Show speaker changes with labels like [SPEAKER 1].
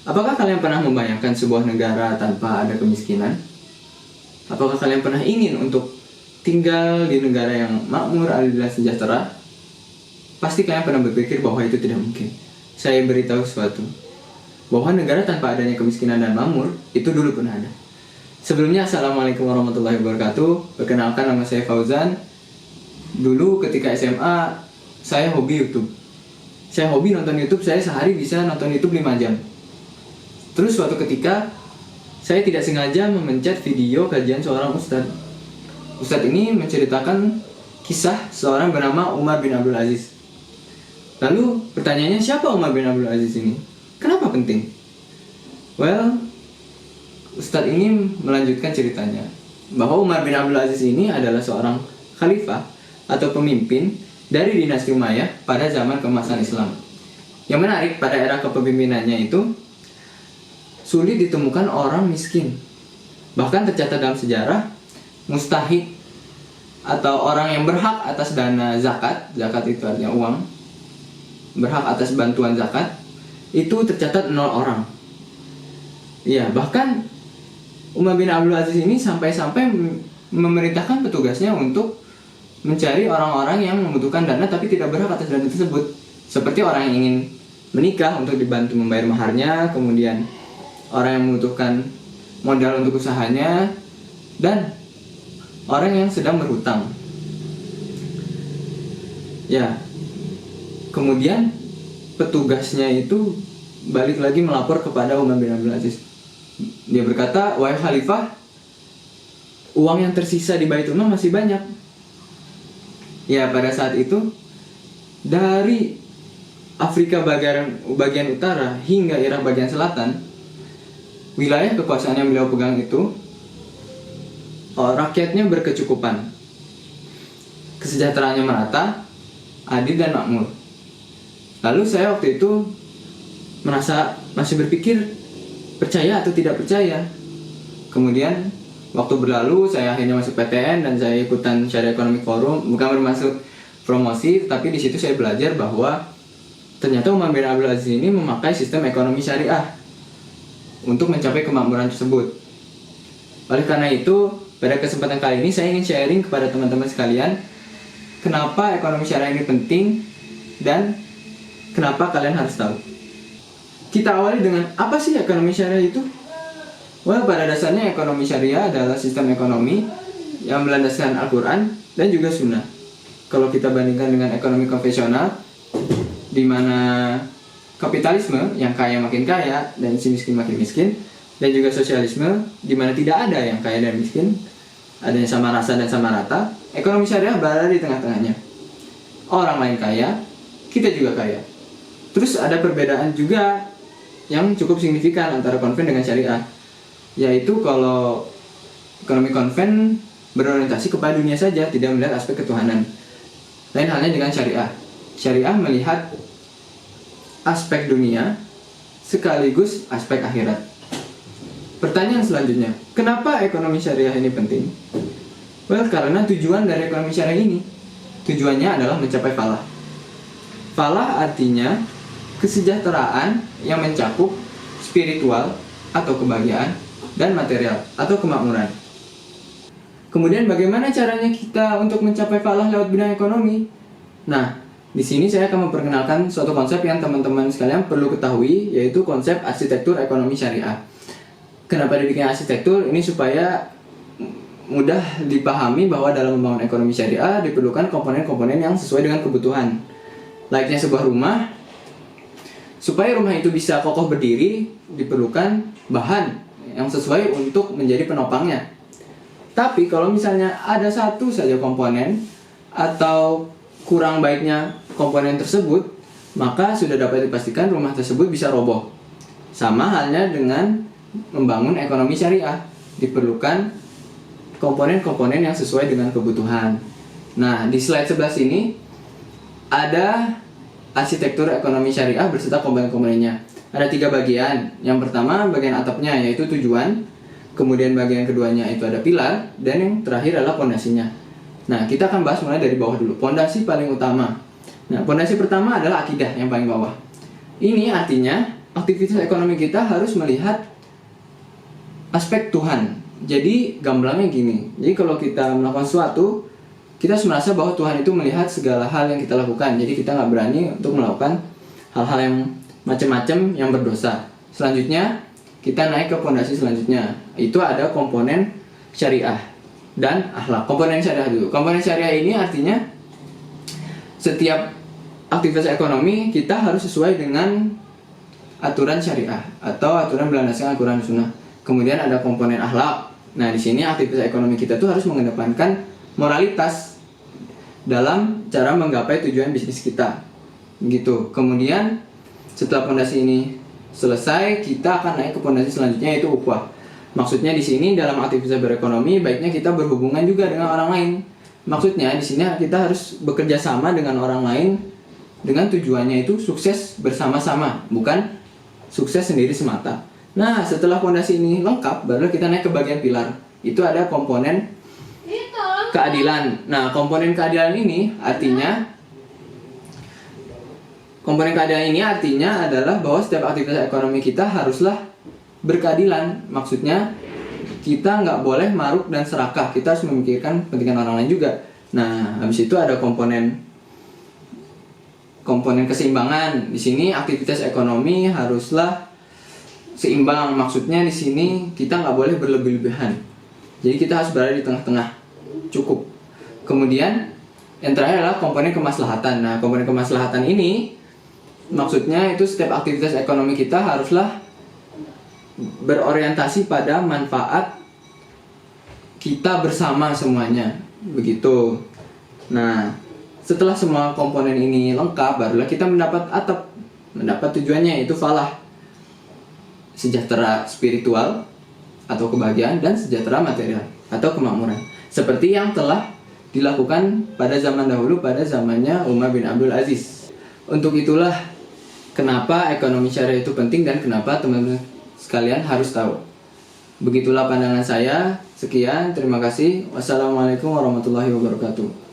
[SPEAKER 1] Apakah kalian pernah membayangkan sebuah negara tanpa ada kemiskinan? Apakah kalian pernah ingin untuk tinggal di negara yang makmur, adil, dan sejahtera? Pasti kalian pernah berpikir bahwa itu tidak mungkin. Saya beritahu sesuatu, bahwa negara tanpa adanya kemiskinan dan makmur itu dulu pernah ada. Sebelumnya, Assalamualaikum warahmatullahi wabarakatuh. Perkenalkan, nama saya Fauzan. Dulu ketika SMA, saya hobi YouTube. Saya hobi nonton YouTube, saya sehari bisa nonton YouTube 5 jam. Terus suatu ketika, saya tidak sengaja memencet video kajian seorang ustadz. Ustadz ini menceritakan kisah seorang bernama Umar bin Abdul Aziz. Lalu pertanyaannya, siapa Umar bin Abdul Aziz ini? Kenapa penting? Well, ustadz ini melanjutkan ceritanya bahwa Umar bin Abdul Aziz ini adalah seorang khalifah atau pemimpin dari dinasti Umayyah pada zaman keemasan Islam. Yang menarik, pada era kepemimpinannya itu sulit ditemukan orang miskin. Bahkan tercatat dalam sejarah, mustahik atau orang yang berhak atas dana zakat, zakat itu artinya uang, berhak atas bantuan zakat, itu tercatat 0 orang. Ya, bahkan Umar bin Abdul Aziz ini sampai-sampai memerintahkan petugasnya untuk mencari orang-orang yang membutuhkan dana tapi tidak berhak atas dana tersebut. Seperti orang yang ingin menikah untuk dibantu membayar maharnya, kemudian orang yang membutuhkan modal untuk usahanya, dan orang yang sedang berhutang. Ya, kemudian petugasnya itu balik lagi melapor kepada Umar bin Abdul Aziz. Dia berkata, "Wahai khalifah, uang yang tersisa di Baitullah masih banyak." Ya, pada saat itu dari Afrika bagian utara hingga Irak bagian selatan, wilayah kekuasaan yang beliau pegang itu, rakyatnya berkecukupan, kesejahteraannya merata, adil dan makmur. Lalu saya waktu itu merasa masih berpikir percaya atau tidak percaya. Kemudian waktu berlalu, saya akhirnya masuk PTN dan saya ikutan Syariah Economic Forum. Bukan bermaksud promosi, tapi di situ saya belajar bahwa ternyata Umar bin Abdul Aziz ini memakai sistem ekonomi syariah untuk mencapai kemakmuran tersebut. Oleh karena itu, pada kesempatan kali ini saya ingin sharing kepada teman-teman sekalian kenapa ekonomi syariah ini penting dan kenapa kalian harus tahu. Kita awali dengan apa sih ekonomi syariah itu? Well, pada dasarnya ekonomi syariah adalah sistem ekonomi yang berlandaskan Al-Quran dan juga Sunnah. Kalau kita bandingkan dengan ekonomi konvensional, di mana kapitalisme yang kaya makin kaya dan si miskin makin miskin, dan juga sosialisme di mana tidak ada yang kaya dan miskin, adanya sama rasa dan sama rata, ekonomi syariah berada di tengah-tengahnya. Orang lain kaya, kita juga kaya. Terus ada perbedaan juga yang cukup signifikan antara konven dengan syariah, yaitu kalau ekonomi konven berorientasi kepada dunia saja, tidak melihat aspek ketuhanan. Lain halnya dengan syariah. Syariah melihat aspek dunia sekaligus aspek akhirat. Pertanyaan selanjutnya, kenapa ekonomi syariah ini penting? Well, karena tujuan dari ekonomi syariah ini, tujuannya adalah mencapai falah. Falah artinya kesejahteraan yang mencakup spiritual atau kebahagiaan dan material atau kemakmuran. Kemudian bagaimana caranya kita untuk mencapai falah lewat bidang ekonomi? Nah, di sini saya akan memperkenalkan suatu konsep yang teman-teman sekalian perlu ketahui, yaitu konsep arsitektur ekonomi syariah. Kenapa dibikin arsitektur? Ini supaya mudah dipahami bahwa dalam membangun ekonomi syariah diperlukan komponen-komponen yang sesuai dengan kebutuhan. Layaknya sebuah rumah, supaya rumah itu bisa kokoh berdiri, diperlukan bahan yang sesuai untuk menjadi penopangnya. Tapi kalau misalnya ada satu saja komponen atau kurang baiknya komponen tersebut, maka sudah dapat dipastikan rumah tersebut bisa roboh. Sama halnya dengan membangun ekonomi syariah, diperlukan komponen-komponen yang sesuai dengan kebutuhan. Nah, di slide 11 ini ada arsitektur ekonomi syariah beserta komponen-komponennya. Ada 3 bagian. Yang pertama bagian atapnya, yaitu tujuan. Kemudian bagian keduanya itu ada pilar, dan yang terakhir adalah pondasinya. Nah, kita akan bahas mulai dari bawah dulu. Pondasi paling utama. Nah, pondasi pertama adalah akidah yang paling bawah. Ini artinya aktivitas ekonomi kita harus melihat aspek Tuhan. Jadi gamblangnya gini, jadi kalau kita melakukan sesuatu, kita harus merasa bahwa Tuhan itu melihat segala hal yang kita lakukan. Jadi kita nggak berani untuk melakukan hal-hal yang macam-macam yang berdosa. Selanjutnya kita naik ke fondasi selanjutnya, itu ada komponen syariah dan akhlak. Komponen syariah dulu. Komponen syariah ini artinya setiap aktivitas ekonomi kita harus sesuai dengan aturan syariah atau aturan berlandaskan Al-Quran Sunnah. Kemudian ada komponen akhlak. Nah, di sini aktivitas ekonomi kita tuh harus mengedepankan moralitas dalam cara menggapai tujuan bisnis kita. Gitu. Kemudian setelah fondasi ini selesai, kita akan naik ke fondasi selanjutnya, yaitu ukhuwah. Maksudnya di sini dalam aktivitas berekonomi baiknya kita berhubungan juga dengan orang lain. Maksudnya di sini kita harus bekerja sama dengan orang lain dengan tujuannya itu sukses bersama-sama, bukan sukses sendiri semata. Nah, setelah fondasi ini lengkap, baru kita naik ke bagian pilar. Itu ada komponen keadilan. Nah, komponen keadilan ini artinya adalah bahwa setiap aktivitas ekonomi kita haruslah berkeadilan. Maksudnya kita nggak boleh maruk dan serakah. Kita harus memikirkan kepentingan orang lain juga. Nah, habis itu ada komponen keseimbangan. Di sini aktivitas ekonomi haruslah seimbang. Maksudnya di sini kita nggak boleh berlebih-lebihan. Jadi kita harus berada di tengah-tengah, cukup. Kemudian yang terakhir adalah komponen kemaslahatan. Nah, komponen kemaslahatan ini maksudnya itu setiap aktivitas ekonomi kita haruslah berorientasi pada manfaat kita bersama semuanya, begitu. Nah, setelah semua komponen ini lengkap, barulah kita mendapat tujuannya, yaitu falah, sejahtera spiritual atau kebahagiaan, dan sejahtera material atau kemakmuran, seperti yang telah dilakukan pada zaman dahulu, pada zamannya Umar bin Abdul Aziz. Untuk itulah kenapa ekonomi syariah itu penting dan kenapa teman-teman sekalian harus tahu. Begitulah pandangan saya. Sekian, terima kasih. Wassalamualaikum warahmatullahi wabarakatuh.